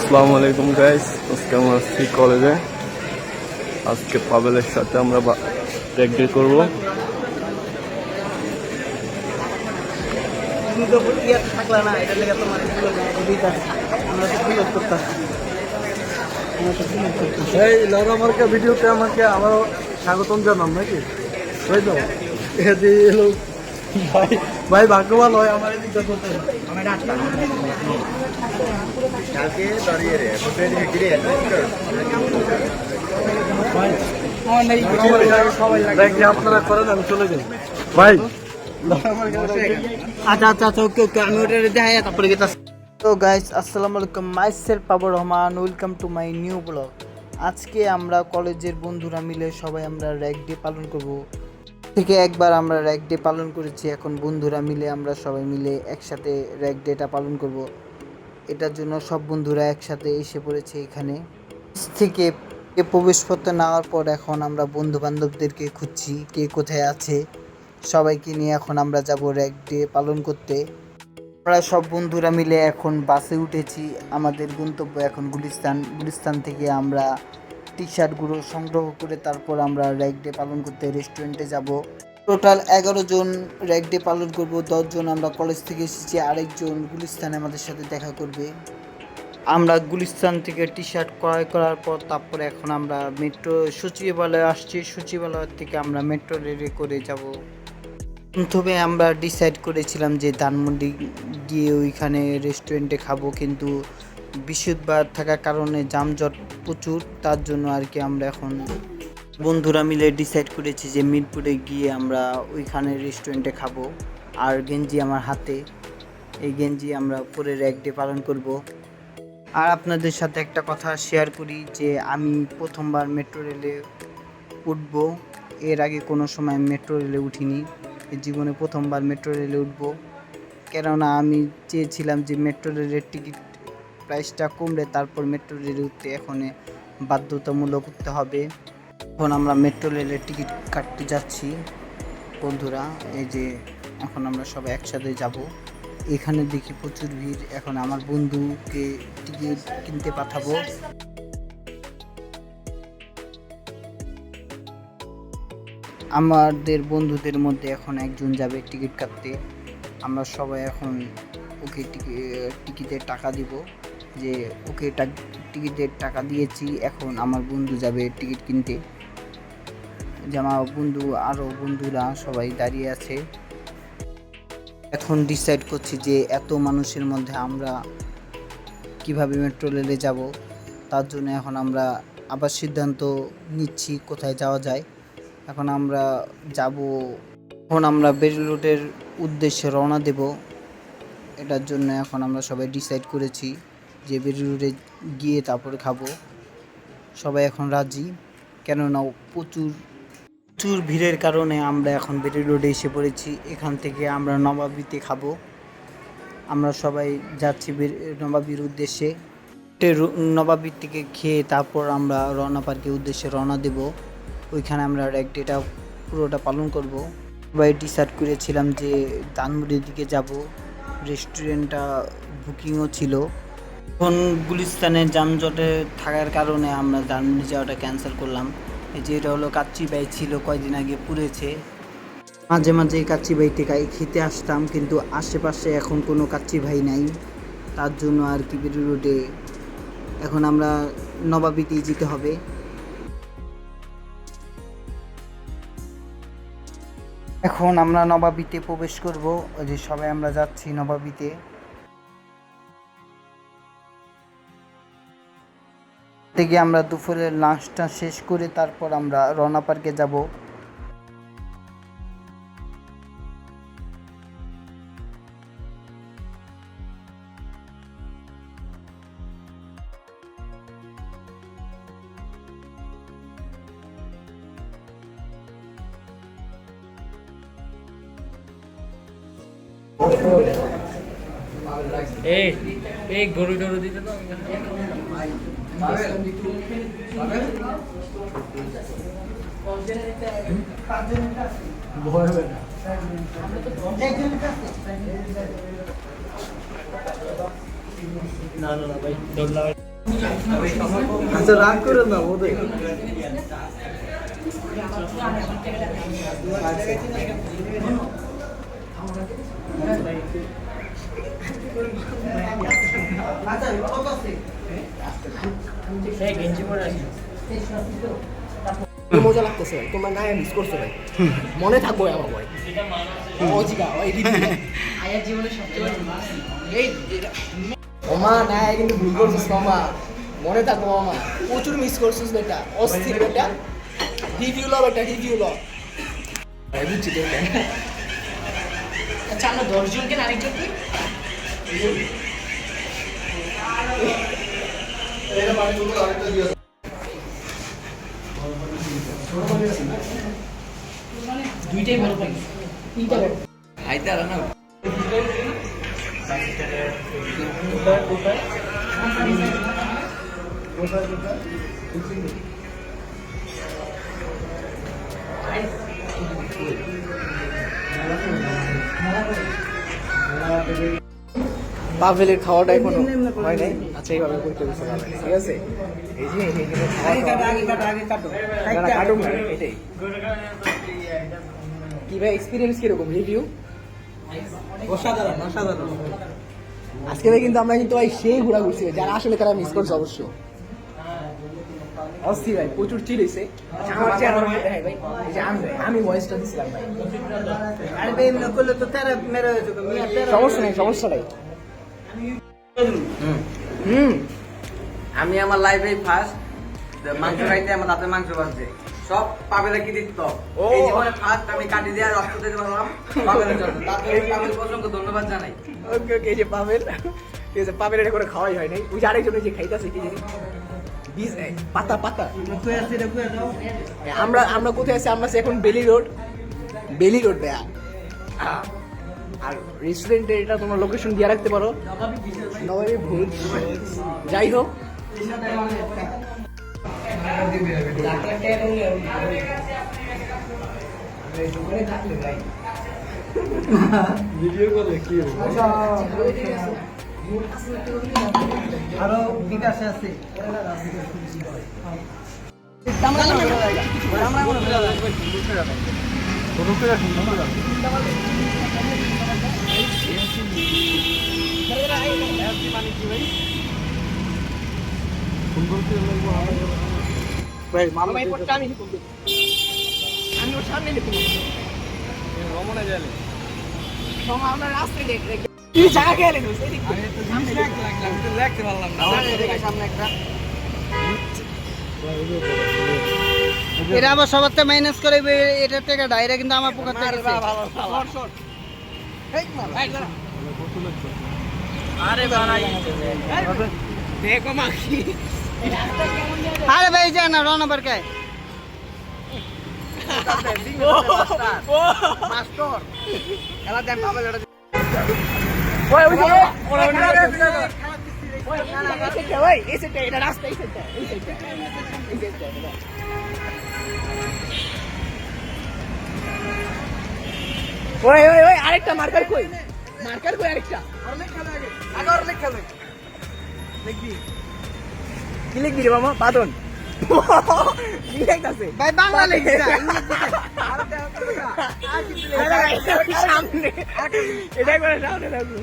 আসসালামু আলাইকুম গাইস, আজকে আমরা আসছি কলেজে। আজকে পাবেলের সাথে আমরা প্র্যাকটিস করব। এই লারা মার্কা ভিডিওতে আমাকে আবারও স্বাগতম জানাম নাকি ওই তো এলো ভাই ভাই ভাগ্যবান হয় আমার এদিকটা করতে আপনারা করেন আমি চলে যাই ভাই। আচ্ছা আচ্ছা আচ্ছা ওকে ওকে আমি ওটা দেখাই তারপরে গেছি। তো গাইস আসসালামু আলাইকুম, মাই সেলফ পাবর Rahman, welcome to my new blog. আজকে আমরা কলেজের বন্ধুরা মিলে সবাই আমরা র্যাগ ডে পালন করব। থেকে একবার আমরা র্যাগ ডে পালন করেছি, এখন বন্ধুরা মিলে আমরা সবাই মিলে একসাথে র্যাগ ডেটা পালন করব। এটার জন্য সব বন্ধুরা একসাথে এসে পড়েছে এখানে থেকে। প্রবেশপত্র নেওয়ার পর এখন আমরা বন্ধু বান্ধবদেরকে খুঁজছি কে কোথায় আছে। সবাইকে নিয়ে এখন আমরা যাব র্যাগ ডে পালন করতে। আমরা সব বন্ধুরা মিলে এখন বাসে উঠেছি। আমাদের গন্তব্য এখন গুলিস্তান থেকে আমরা টি শার্টগুলো সংগ্রহ করে তারপর আমরা র্যাগ ডে পালন করতে রেস্টুরেন্টে যাব। টোটাল 11 জন র্যাগ ডে পালন করব। 10 জন আমরা কলেজ থেকে এসেছি, আরেকজন গুলিস্তানে আমাদের সাথে দেখা করবে। আমরা গুলিস্তান থেকে টি শার্ট ক্রয় করার পর তারপরে এখন আমরা মেট্রো সচিবালয়ে আসছি। সচিবালয় থেকে আমরা মেট্রো রেলে করে যাব। প্রথমে আমরা ডিসাইড করেছিলাম যে ধানমন্ডি গিয়ে ওইখানে রেস্টুরেন্টে খাবো, কিন্তু বৃহস্পতিবার থাকার কারণে যানজট প্রচুর, তার জন্য আর কি আমরা এখন বন্ধুরা মিলে ডিসাইড করেছি যে মিরপুরে গিয়ে আমরা ওইখানে রেস্টুরেন্টে খাবো। আর গেঞ্জি আমার হাতে, এই গেঞ্জি আমরা পরে র্যাগ ডে পালন করব। আর আপনাদের সাথে একটা কথা শেয়ার করি যে আমি প্রথমবার মেট্রো রেলে উঠব। এর আগে কোনো সময় মেট্রো রেলে উঠিনি, জীবনে প্রথমবার মেট্রো রেলে উঠব। কেননা আমি চেয়েছিলাম যে মেট্রো রেলের টিকিট প্রাইসটা কমলে তারপর মেট্রো রেলে উঠতে, এখন বাধ্যতামূলক উঠতে হবে। এখন আমরা মেট্রো রেলের টিকিট কাটতে যাচ্ছি বন্ধুরা। এই যে এখন আমরা সবাই একসাথে যাব। এখানে দেখি প্রচুর ভিড়, এখন আমার বন্ধুকে টিকিট কিনতে পাঠাবো। আমাদের বন্ধুদের মধ্যে এখন একজন যাবে টিকিট কাটতে। আমরা সবাই এখন ওকে টিকিটের টাকা দিব, যে ওকে টিকিটের টাকা দিয়েছি। এখন আমার বন্ধু যাবে টিকিট কিনতে, যে আমার বন্ধু আরও বন্ধুরা সবাই দাঁড়িয়ে আছে। এখন ডিসাইড করছি যে এত মানুষের মধ্যে আমরা কিভাবে মেট্রো রেলে যাব। তার জন্য এখন আমরা আবার সিদ্ধান্ত নিচ্ছি কোথায় যাওয়া যায়। এখন আমরা যাব, এখন আমরা বেরি রোডের উদ্দেশ্যে রওনা দেব। এটার জন্য এখন আমরা সবাই ডিসাইড করেছি যে বেরি রোডে গিয়ে তারপরে খাবো। সবাই এখন রাজি, কেননা প্রচুর ভিড়ের কারণে আমরা এখন বেরি রোডে এসে পড়েছি। এখান থেকে আমরা নবাবীতে খাবো। আমরা সবাই যাচ্ছি নবাবীর উদ্দেশ্যে। নবাবীর থেকে খেয়ে তারপর আমরা রওনা পার্কের উদ্দেশ্যে রওনা দেব। ওইখানে আমরা র্যাগ ডেটা পুরোটা পালন করব। সবাই ডিসাইড করেছিলাম যে ধানমন্ডির দিকে যাব, রেস্টুরেন্টটা বুকিংও ছিল। এখন গুলিস্তানের যানজটে থাকার কারণে আমরা ধানমন্ডি যাওয়াটা ক্যান্সেল করলাম। এই যে এটা হলো কাচ্চি বাই, ছিল কয়দিন আগে পুড়েছে। মাঝে মাঝে কাচ্চি ভাই থেকে খেতে আসতাম, কিন্তু আশেপাশে এখন কোনো কাচ্চি ভাই নাই, তার জন্য আর কি বেরি রোডে এখন আমরা নবাবীতেই যেতে হবে। এখন আমরা নবাবীতে প্রবেশ করব। ওই যে সবাই আমরা যাচ্ছি নবাবীতে। থেকে আমরা দুপুরের লাঞ্চটা শেষ করে তারপর আমরা রওনা পার্কে যাব। এই গরু টরু দিতে তো না ভাই আচ্ছা রাগ করে না ওদের মজা লাগতেছে ভাই তোমার না মিস করছো ভাই মনে থাকবো আমার ভাই অজিগা ভাই আয়ার জীবনে সবচেয়ে এই ওমা না কিন্তু ভুল করছিস মামা মনে থাকবো মামা প্রচুর মিস করছিস বেটা অস্থির বেটা রিভিউ লো বেটা রিভিউ লো ভাই বুঝছি তো আচ্ছা আমরা 10 জনকে আরেকজন কি এর মানে তুমি আরেকটা দিও দুইটাই ভালো লাগে তিনটা ভালো আইতা না পাভেলের খাওয়াটা এখনো হয় নাই আচ্ছা এইভাবে করতে বসে ঠিক আছে এই যে কাটুন এটাই কি ভাই এক্সপিরিয়েন্স কিরকম রিভিউ অসাধারণ অসাধারণ আজকে ভাই কিন্তু আমরা কিন্তু ভাই সেই ঘোরা ঘুরছি যারা আসলে তারা মিস করছে অবশ্য অস্থির ভাই প্রচুর চিল হয়েছে আমার চেহারা দেখাই ভাই এই যে আমি ভয়েসটা দিছিলাম ভাই আরে ভাই এমনি করলে তো তেরা মেরে হয়ে যাবে মিয়া তেরা সমস্যা নাই আমি আমার লাইফে ফার্স্ট মাংস খাইতে আমার দাঁতে মাংস বাজছে সব পাবেলা কি দিত এই জীবনে ফার্স্ট আমি কাটি দিয়ে রক্ত দিতে পারলাম পাবেলের জন্য তাতে পাবেল অসংখ্য ধন্যবাদ জানাই ওকে ওকে এই যে পাবেল ঠিক আছে পাবেল এটা করে খাওয়াই হয় নাই ওই যে আরেকজন যে খাইতেছে কি জানি বীজ পাতা পাতা আমরা কোথায় আছি আমরা আছি এখন বেলি রোড দেয়া আর রেস্টুরেন্টে এটা তোমরা লোকেশন দিয়ে রাখতে পারো নবাবী ভোজ যাই হোক ভিডিও করলে কি আরো বিকাশে আছে আমি ওর সামনে লিখুন রমনে গেলে আমরা রাস্তায় কি জায়গা গেলেন লাগতে পারলাম না সামনে একটা এটা আবার সবার থেকে মাইনাস করে এটা থেকে ডাইরেক্ট কিন্তু আমার পকেট থেকে গেছে আরে বানাই দেখো মাখি আরে ভাই যা না রওনা বার কায় মাস্টার এলা দেন পাবেল এটা আরেকটা মার্কার কই আরেকটা দেখবি কি লিখবি রে মামা বাদন ভাই বাংলা লিখে সামনে এটাই করে সামনে থাকবো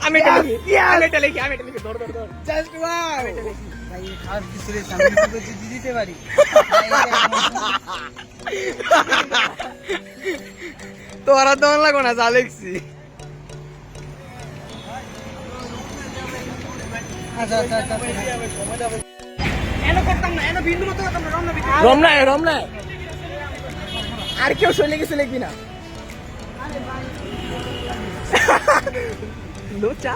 আমি এটা লিখি ধর জাস্ট ওয়াও ভাই খাওয়ার কিছু রে সামনে কিছু দিতে পারি তোরা তো লাগো না যা লিখছি আচ্ছা আচ্ছা আচ্ছা রমনা আর কেউ শুনে কিছু লিখবি না লুচা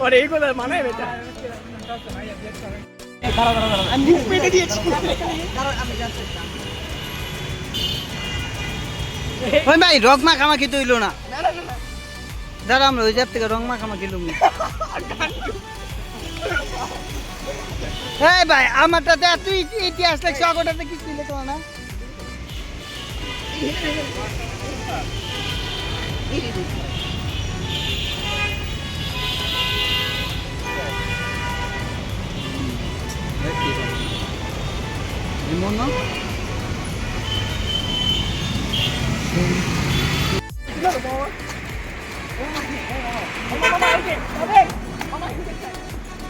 ওরে এই কথা মানায় বেটা আমি পেটে দিয়েছি ওই ভাই রং মাখামাখি তো হইলো না দাঁড়া আমরা ওই জাত থেকে রং মাখামাখি লুম এই ভাই আমারটা দে, তুই ইতিহাস লেখছ, আগটাতে কিছু লেখো না।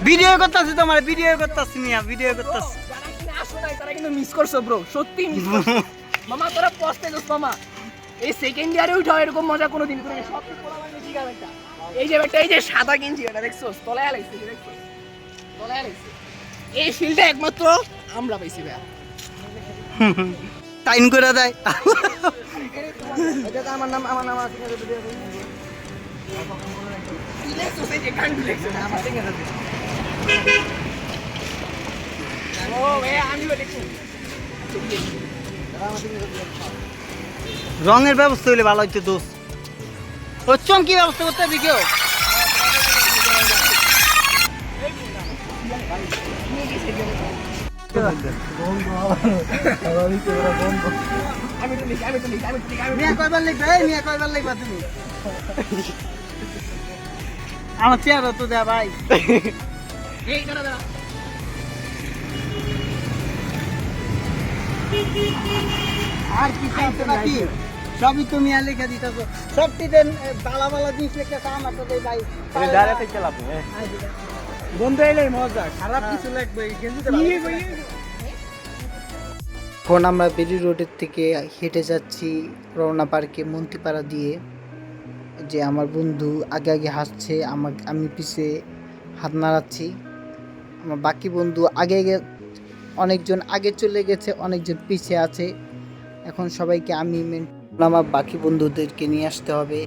ভিডিও করতেছি, তোমার ভিডিও করতেছি, মিয়া ভিডিও করতেছি। যারা কিনা আসো নাই তারা কিন্তু মিস করছো ব্রো, সত্যি মিস করছো। মামা তোরা পস্তাইছিস মামা, এই সেকেন্ড ইয়ারে উঠাও এরকম মজা কোনোদিন করে সব কিছু পোলা মানে ঠিক আছে একটা। এই যে একটা এই যে সাদা গেঞ্জি এটা দেখছোস, তলায় লাগছে দেখছোস, তলায় লাগছে। এই ফিল্ডটা একমাত্র আমরা পাইছি ভাই। টাইম করে দেয়। এটা তো আমার নাম আছে দেখছোস, এই যে গান দেখছোস আমার থেকে আছে। ও ভাই আমি দেখছি। রঙের ব্যবস্থা হইলে ভালো হইতো দোষ। ও চমকি ব্যবস্থা করতে হবে কেউ। মিয়া কয়বার লিখবে? এই মিয়া কয়বার লিখবা তুমি? আমার চেয়ার তো দেয়া ভাই। এই দাঁড়া দাঁড়া। আর কি চাইছো নাকি? সবই তুমি আর লিখে দিতেছো। সবটিতে বালা বালা জিনিস লিখতেছো, আমার তো দেই ভাই। বন্ধু এলেই মজা, খারাপ কিছু লাগবে গেঞ্জিতে এখন আমরা বেরি রোডের থেকে হেঁটে যাচ্ছি রওনা পার্কে মন্তিপাড়া দিয়ে। যে আমার বন্ধু আগে আগে হাসছে, আমি পিছে হাত নাড়াচ্ছি। আমার বাকি বন্ধু আগে আগে, অনেকজন আগে চলে গেছে, অনেকজন পিছে আছে। এখন সবাইকে আমি আমার বাকি বন্ধুদেরকে নিয়ে আসতে হবে।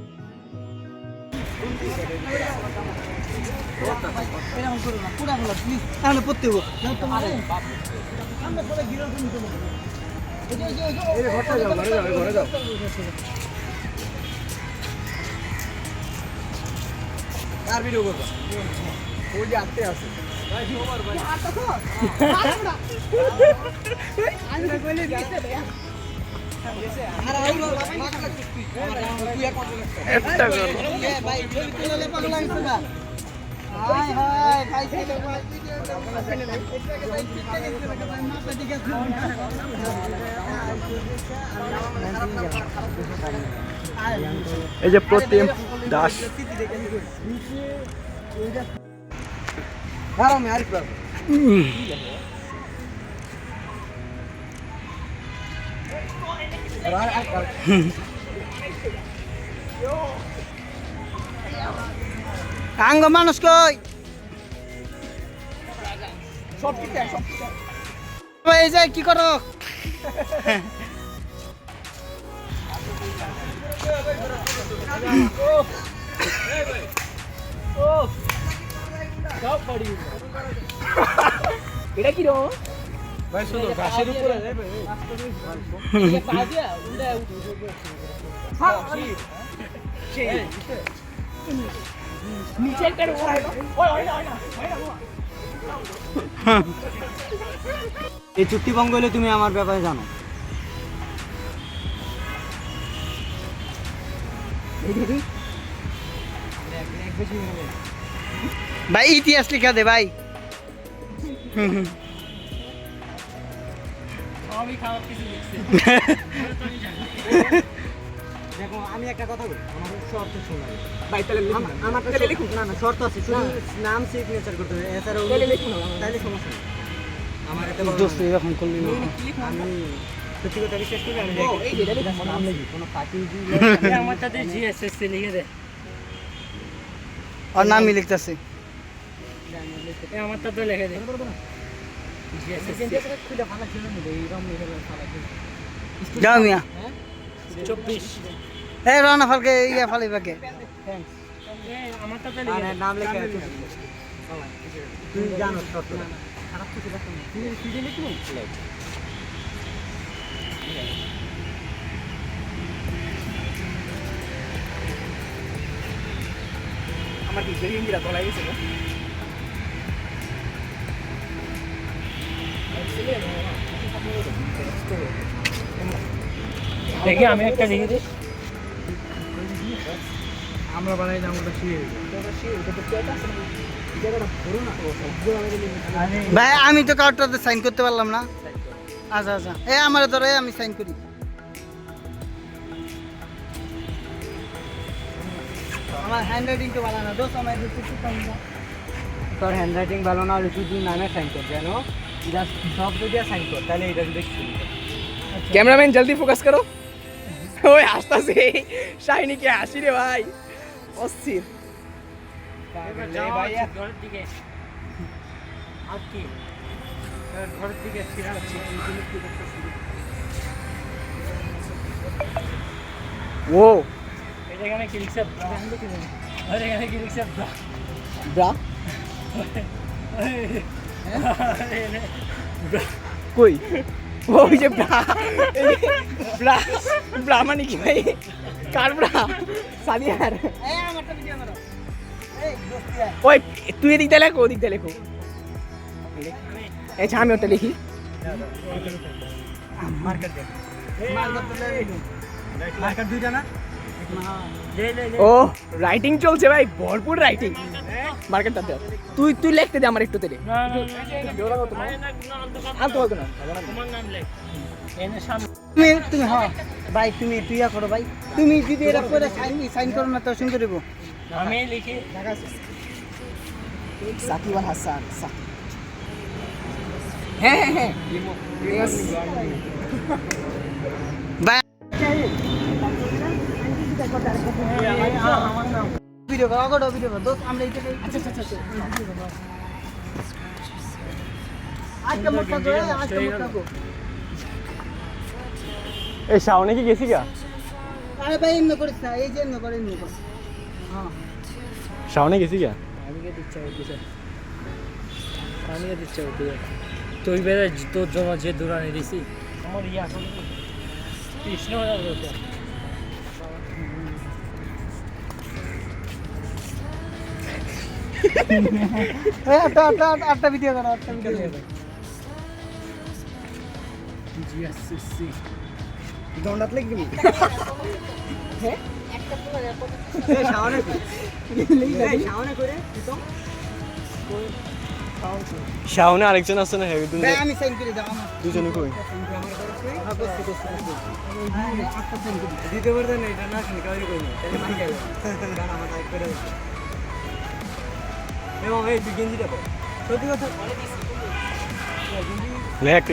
আর ভিডিও করবো ওই যে আটতে আছে এই যে প্রতিম দাস আঙ্গ মানুষ কই? এই যে কি করো? এটা কি রো ভাই শুধু ঘাসের উপরে নিচে একটা এই চুক্তি ভঙ্গ হলে তুমি আমার ব্যাপারে জানো। ভাই ইতিহাস লিখা দে ভাই। দেখো আমি একটা কথা বলি, আমার শর্ত শোনা ভাই তাহলে আমার তাহলে লিখুন না শর্ত আছে, শুধু নাম সিগনেচার করতে হবে, এছাড়াও তাহলে লিখুন তাহলে সমস্যা নেই। আমার এত দোস্ত এরকম করলি না। আমি সত্যি কথা বিশ্বাস করি, আমি এই যে লিখুন নাম লিখি কোনো ফাঁকি আমার সাথে জিএসএস লিখে দে আর নামই লিখতেছে। আমার সাথে লিখে দে যাও মিয়া। 24 এই রানা ফালকে ইয়া ফালি বাকে। আমার সাথে নাম লিখে আছে, তুই জানো শর্ত খারাপ কিছু দেখো না, তুই লিখি আমার কি গেঞ্জিটা তোলা গেছে দেখি আমি একটা দেখি দিই আমরা বানাই না আমরা শিয়ে ভাই আমি তো কাউটাতে সাইন করতে পারলাম না। আচ্ছা আচ্ছা আমার ধরো আমি সাইন করি। আমার হ্যান্ড রাইটিং তো ভালো না দোস্ত, আমার একটু তোর হ্যান্ড রাইটিং ভালো না হলে তুই নামে সাইন কর জানো, জাস্ট সব যদি সাইন কর তাহলে এটা দেখছি। कैमरामैन जल्दी फोकस करो। ओए हंसता से शाइनी के हंसी रे भाई अस्थिर। ভাই ঘরের দিকে আর কি ঘরের দিকে ফিরে আসছে वो এখানে কি লিখছে আরে এখানে কি লিখছে ब्रा कोई वो ये ब्रा ब्रा मानी की भाई कार ब्रा सादी यार আমারটা ভিডিও করো। এই দোস্ত ओए तू ये दिख दे लेको ए छामे ওটা লিখি মার্কেট দে মার্কেট তুলে মার্কেট দুইটা না ও রাইটিং চলছে ভাই ভরপুর রাইটিং মার্কেটটা দে তুই তুই লিখতে দে আমার একটু তেলে আলতো বলতো না তোমার নাম লেখ এনে সামনে তুমি হ্যাঁ ভাই তুমি একটু ইয়া করো ভাই, তুমি যদি এরা করে সাইন করো না তো সুন্দর দেবো। আমি লিখি সাকিব আল হাসান হ্যাঁ হ্যাঁ হ্যাঁ ভাই ভিডিও করো আগো ভিডিও করো দোস্ত আমরা এইটা আচ্ছা আচ্ছা আচ্ছা আজকে মোটা করে আজকে মোটা গো। এই শাওনে কি গেছি গা? আরে ভাই এমনি করিস না, এই যে এমনি করে এমনি কর। হ্যাঁ শাওনে গেছি গা? আমি কে দিচ্ছি আমি কে দিচ্ছি তুই বেড়ে তোর জন্য যে দৌড়ানি দিছি আমার ইয়া করি কৃষ্ণ আটটা ভিডিও করো, আটটা ভিডিও করো। দণ্ডাত লিখ দিবি শাওনে আরেকজন আছে না হেভি ভাই আমি সাইন করে দাও আমার দুজনে কই? দিতে পারতেন না এটা না শুনে কাউরি কই না তাহলে মার খাবে গান আমার টাইপ করে দিতে এবং এই তুই গেঞ্জি দেখো সত্যি কথা বলে দিছি লেখ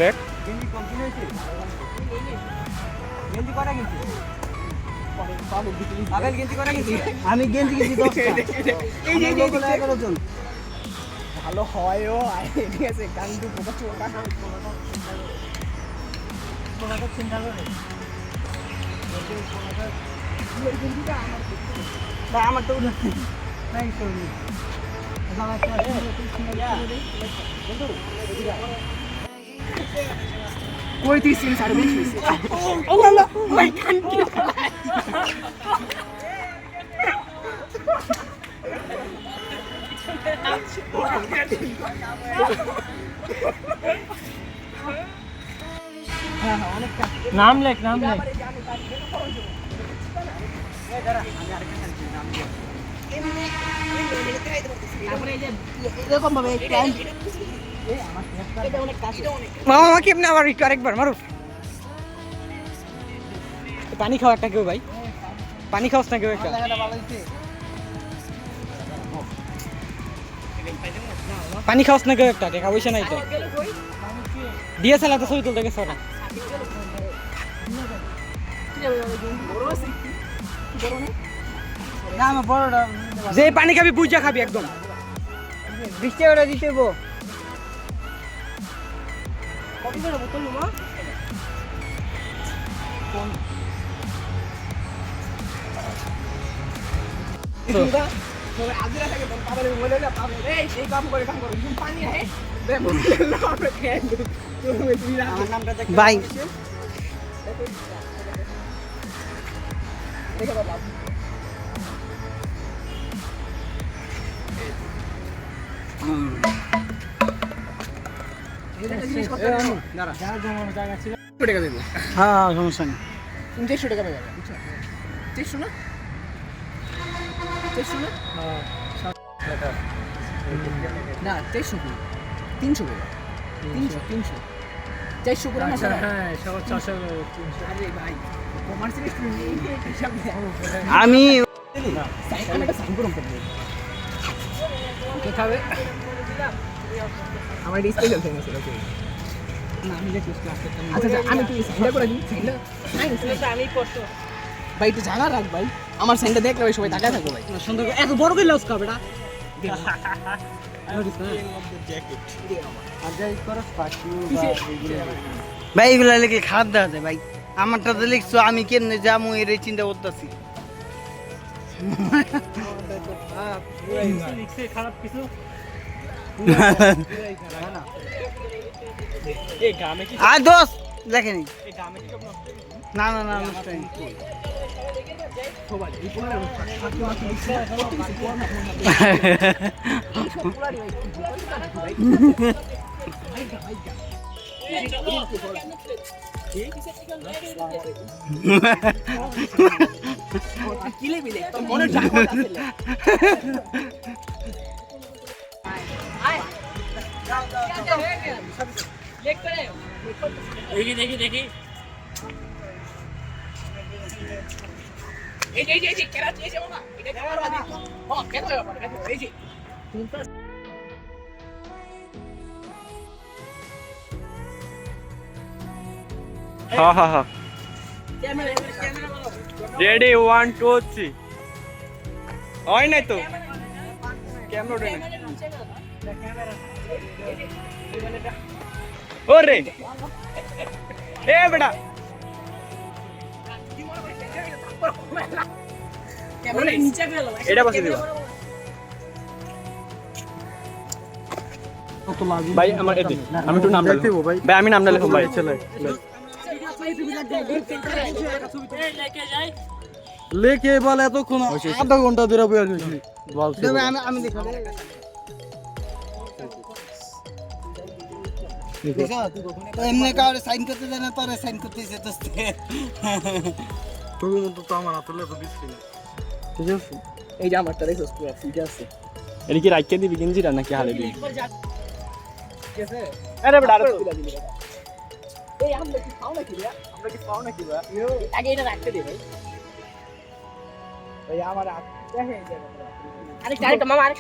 গেঞ্জি কমপ্লিট হয়েছে গেঞ্জি করা গেঞ্জি পাগল গেঞ্জি করা গেঞ্জি আমি গেঞ্জি গেঞ্জি 10টা এই যে 11 জন ভালো হয় ও ঠিক আছে গান দু পোকা চোকা চিন্তা করে ভাই আমার তো নাই সরি কই তুই সিন সাড়ে বেশি ও আল্লাহ মাই গান কি নাম লেখ এরকম ভাবে মামা কেমনে আবার একটু আরেকবার মারো পানি খাও একটা কেউ ভাই পানি খাওয়াস না কেউ একটা পানি খাওয়াস না কেউ একটা টাকা পয়সা নাই তো ডিএসএলআর তো ছবি তুলতে গেছে ওরা না আমার বড়টা যে পানি খাবি বুঝা খাবি একদম 20 টাকা করে দিতে হইব। কত করে বোতল মা আজরা থাকে পাবলে বলে না পাবলে এই কাম করে পানি আহে দে বোতল না আমরা খেয়ে তুমি আমার নামটা দেখ ভাই দেখে বাবা টাকা দেবো হ্যাঁ সমস্যা নেই 300 টাকা দেবো বুঝছো 300 না 300 না না 300 কি 300 টাকা 300 400 করে না হ্যাঁ সব 400 আরে ভাই কমার্সিয়াল স্টুডেন্ট হিসাব আমি সাইকেল একটা সাইন করুন কে খাবে আমার ডিসপ্লে চলছে না সেটা না আমি দেখি ক্লাস করতে আচ্ছা আমি তুই সাইনটা করে দিই সাইনটা আমি করতে ভাই একটু জায়গা রাখ ভাই আমার সাইনটা দেখলে ভাই সবাই তাকায় থাকো ভাই সুন্দর এত বড় করে লস খাবে না ভাই এগুলা লিখে খারাপ দেওয়া যায় ভাই আমারটা তো লিখছো আমি কেমনে যাবো এর চিন্তা করতেছি আর দোষ লেখেনি না না না নষ্ট হয়নি। কিলে বিলে তোর মনে জায়গা আছে দেখি এই কেরা চেয়েছে বাবা এটা কেমন বাদি ও কেন বাবা এই যে হ্যাঁ রেডি 1 2 3 হয় নাই তো ক্যামেরা ওঠে না ওরে এ বেটা ক্যামেরা নিচে গেল এটা বসে দিবা ভাই আমার এদিক আমি একটু নামটা লিখব ভাই আমি নামটা লিখব ভাই চলে লেখে বল এতক্ষণ আধা ঘন্টা ধরে বইয়া গেছি বলছি আমি দেখো এমনি কাউরে সাইন করতে জানা তোরে সাইন করতে যেতেছে তোর মতো তো আমার হাতে লেখা দিচ্ছি না ঠিক আছে এই যে আমারটা দেখো পুরো ঠিক আছে এটা কি রাইকে দিবি গেঞ্জিটা নাকি হালে দিবি ঠিক আছে আরে বেটা আরে এই আমরা কি খাও নাকি রে আমরা কি খাও নাকি ভাই আগে এটা রাখতে দে ভাই ভাই আমার দেখে এই জায়গাটা আরে কারেক্ট মামা আরে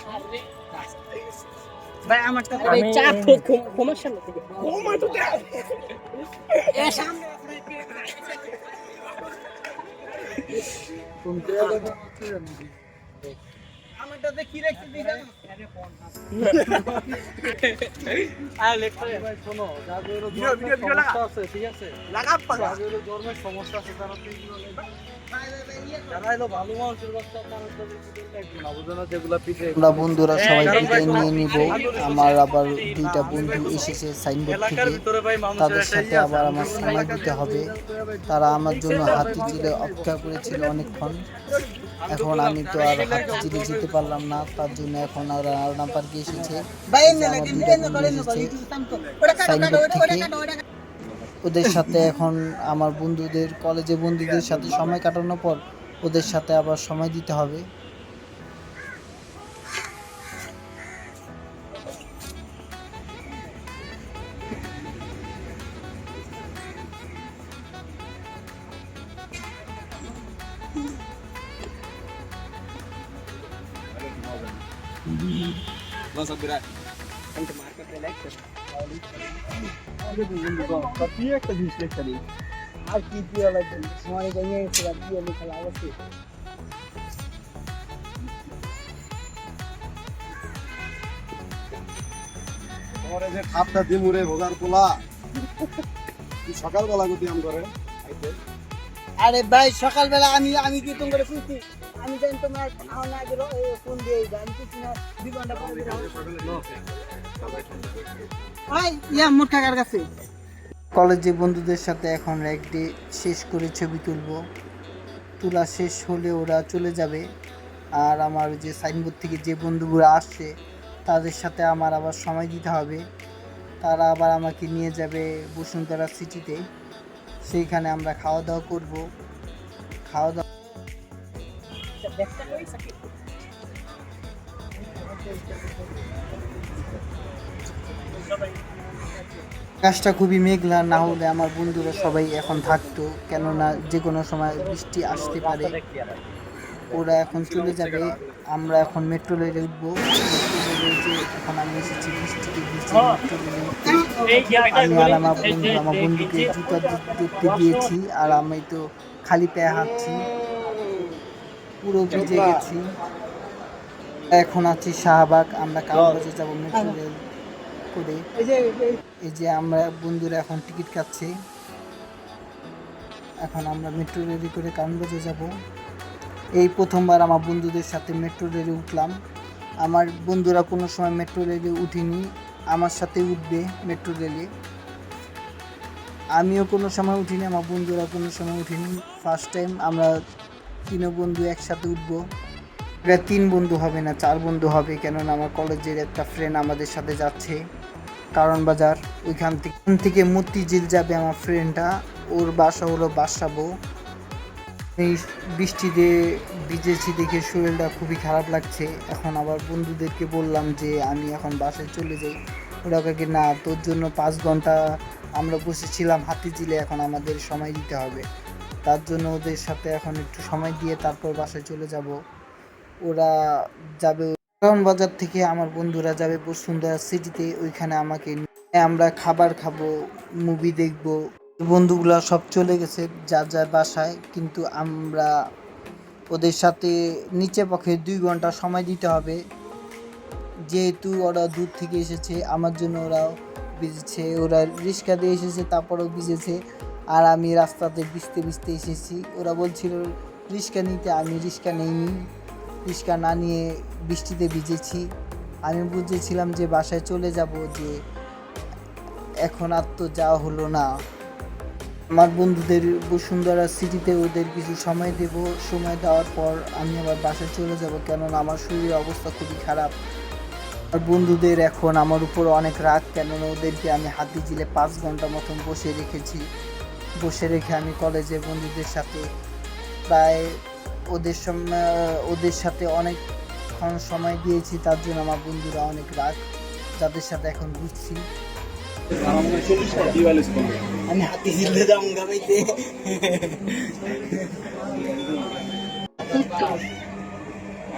ভাই আমারটা আরে চা ঘুমার সামনে থেকে ঘুমা তো এ সামনে আমারটাতে কি রাখতে দিই জানো আর লেখা ভাই শোনো জাগরের সমস্যা আছে ঠিক আছে জাগরের জন্মের সমস্যা আছে তারা তো এগুলো যারা হলো ভালো মানুষের বাচ্চা তারা তো একদম না বুঝো না যেগুলা পিঠে আমরা বন্ধুরা সবাই বিদায় নিয়ে নিব আমার আবার দুইটা বন্ধু এসেছে সাইনবোর্ড থেকে তাদের সাথে আবার আমার সময় দিতে হবে তারা আমার জন্য হাতি চিলে অপেক্ষা করেছিল অনেকক্ষণ এখন আমি তো আর হাতি চিলে যেতে পারলাম না তার জন্য এখন আর রানা পার্কে এসেছে সাইনবোর্ড থেকে ওদের সাথে এখন আমার বন্ধুদের কলেজে বন্ধুদের সাথে সময় কাটানোর পর ওদের সাথে আবার সময় দিতে হবে কি একটা জিনিস লেখা দিই আর কি দিয়ে লাগবে সময় জানিয়ে দিয়ে লেখা লাগছে তোমারে যে খাপটা দিমুরে ভোগার পোলা তুই সকালবেলা গতি আম করে আরে ভাই সকালবেলা আমি কি তুমি করে খুঁজছি আমি জানি তোমার না আগে ফোন দিয়ে আমি কিছু না 2 ঘন্টা পরে ভাই ইয়া মোট কাকার কাছে কলেজে বন্ধুদের সাথে এখন একটি শেষ করে ছবি তোলা শেষ হলে ওরা চলে যাবে আর আমার যে সাইনবোর্ড থেকে যে বন্ধুগুলো আসছে তাদের সাথে আমার আবার সময় দিতে হবে তারা আবার আমাকে নিয়ে যাবে বসুন্ধরা সিটিতে, সেইখানে আমরা খাওয়া দাওয়া করবো। খাওয়া দাওয়া আকাশটা খুবই মেঘলা, না হলে আমার বন্ধুরা সবাই এখন থাকতো, কেননা যে কোনো সময় বৃষ্টি আসতে পারে। ওরা এখন চলে যাবে, আমরা এখন মেট্রো রেলে উঠবো। মেট্রো রেলে যে এখন আমি এসেছি বৃষ্টিতে ভিজে মেট্রো রেলে উঠতে। আমি আর আমার বন্ধুকে জুতা দেখতে দিয়েছি, আর আমি তো খালি পায়ে হাঁটছি, পুরো ভিজে গেছি। এখন আছি শাহবাগ, আমরা কাগজে যাবো মেট্রো রেল করে। এই যে আমরা বন্ধুরা এখন টিকিট কাটছি, এখন আমরা মেট্রো রেলে করে কানবাজে যাব। এই প্রথমবার আমার বন্ধুদের সাথে মেট্রো রেলে উঠলাম। আমার বন্ধুরা কোনো সময় মেট্রো রেলে উঠিনি, আমার সাথে উঠবে মেট্রো রেলে। আমিও কোনো সময় উঠিনি, আমার বন্ধুরা কোনো সময় উঠিনি। ফার্স্ট টাইম আমরা 3 বন্ধু একসাথে উঠবো। এটা 3 বন্ধু হবে না, 4 বন্ধু হবে, কেননা আমার কলেজের একটা ফ্রেন্ড আমাদের সাথে যাচ্ছে কারণ বাজার। ওইখান থেকে মতিঝিল যাবে আমার ফ্রেন্ডটা, ওর বাসা হলো বাসাবো। এই বৃষ্টিতে ভিজেছি দেখে শরীরটা খুবই খারাপ লাগছে। এখন আবার বন্ধুদেরকে বললাম যে আমি এখন বাসায় চলে যাই। ওরা কাকে না, তোর জন্য 5 ঘন্টা আমরা বসেছিলাম হাতিঝিলে, এখন আমাদের সময় দিতে হবে, তার জন্য ওদের সাথে এখন একটু সময় দিয়ে তারপর বাসায় চলে যাব। ওরা যাবে কারণ বাজার থেকে, আমার বন্ধুরা যাবে বসুন্ধরা সিটিতে, ওইখানে আমাকে নিয়ে আমরা খাবার খাবো, মুভি দেখব। বন্ধুগুলা সব চলে গেছে যার যার বাসায়, কিন্তু আমরা ওদের সাথে নিচে পক্ষে 2 ঘন্টা সময় দিতে হবে, যেহেতু ওরা দূর থেকে এসেছে। আমার জন্য ওরাও ভিজেছে, ওরা রিক্সা দিয়ে এসেছে তারপরেও ভিজেছে, আর আমি রাস্তাতে ভিজতে ভিজতে এসেছি। ওরা বলছিল রিক্সা নিতে, আমি রিক্সা নেইনি, রিক্সা না নিয়ে বৃষ্টিতে ভিজেছি। আমি বুঝেছিলাম যে বাসায় চলে যাব, যে এখন আর তো যাওয়া হলো না। আমার বন্ধুদের বসুন্ধরা সিটিতে ওদের কিছু সময় দেব, সময় দেওয়ার পর আমি আবার বাসায় চলে যাব, কেননা আমার শরীরের অবস্থা খুবই খারাপ। আর বন্ধুদের এখন আমার উপর অনেক রাগ, কেননা ওদেরকে আমি হাতিঝিলে 5 ঘন্টা মতন বসে রেখে আমি কলেজের বন্ধুদের সাথে প্রায় ওদের সাথে অনেকক্ষণ সময় দিয়েছি, তার জন্য আমার বন্ধুরা অনেক রাগ, যাদের সাথে এখন বুঝছি। আমি হাতিঝিলে যাবো গাবাইতে। উত্তর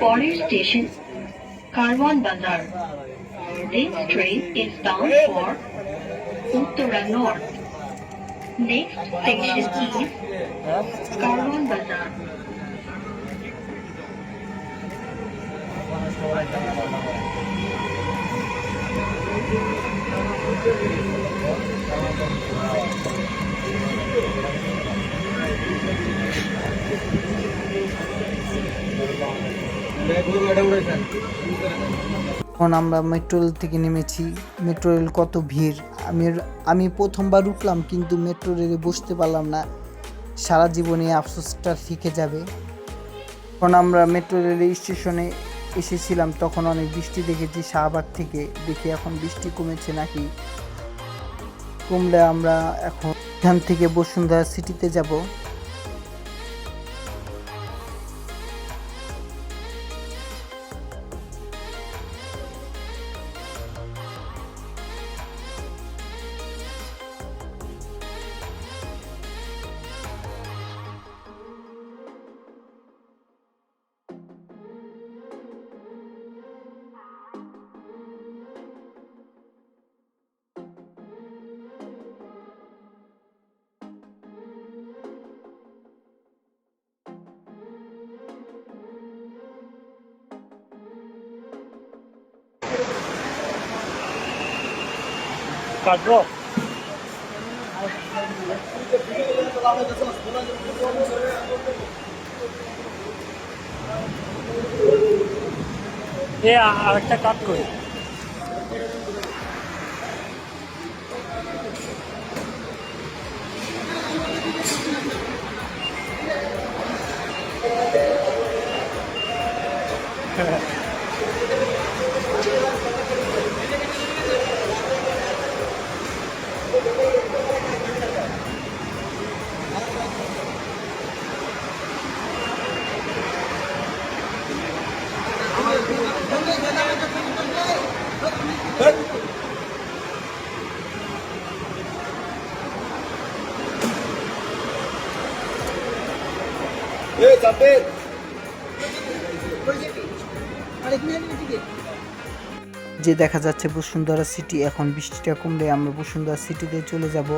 পরের স্টেশন কারওয়ান বাজার। This train is bound for Uttara North. Next station is Karwan Bazar. এখন আমরা মেট্রো রেল থেকে নেমেছি। মেট্রো রেল কত ভিড়! আমি প্রথমবার উঠলাম, কিন্তু মেট্রো রেলে বসতে পারলাম না, সারা জীবনে আফসোসটা থেকে যাবে। এখন আমরা মেট্রো রেলের স্টেশনে এসেছিলাম, তখন অনেক বৃষ্টি দেখেছি শাহবাগ থেকে, দেখি এখন বৃষ্টি কমেছে নাকি। কমলে আমরা এখন এখান থেকে বসুন্ধরা সিটিতে যাব। কাটবো আরেকটা কাট করি। যে দেখা যাচ্ছে বসুন্ধরা সিটি। এখন বৃষ্টিটা কমলে আমরা বসুন্ধরা সিটিতে চলে যাব,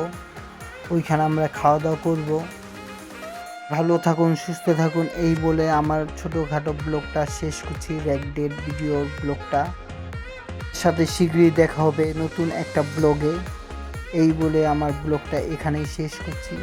ওইখানে আমরা খাওয়া দাওয়া করব। ভালো থাকুন, সুস্থ থাকুন, এই বলে আমার ছোটোখাটো ব্লগটা শেষ করছি। র্যাগ ডের ভিডিওর ব্লগটা সাথে শীঘ্রই দেখা হবে নতুন একটা ব্লগে। এই বলে আমার ব্লগটা এখানেই শেষ করছি।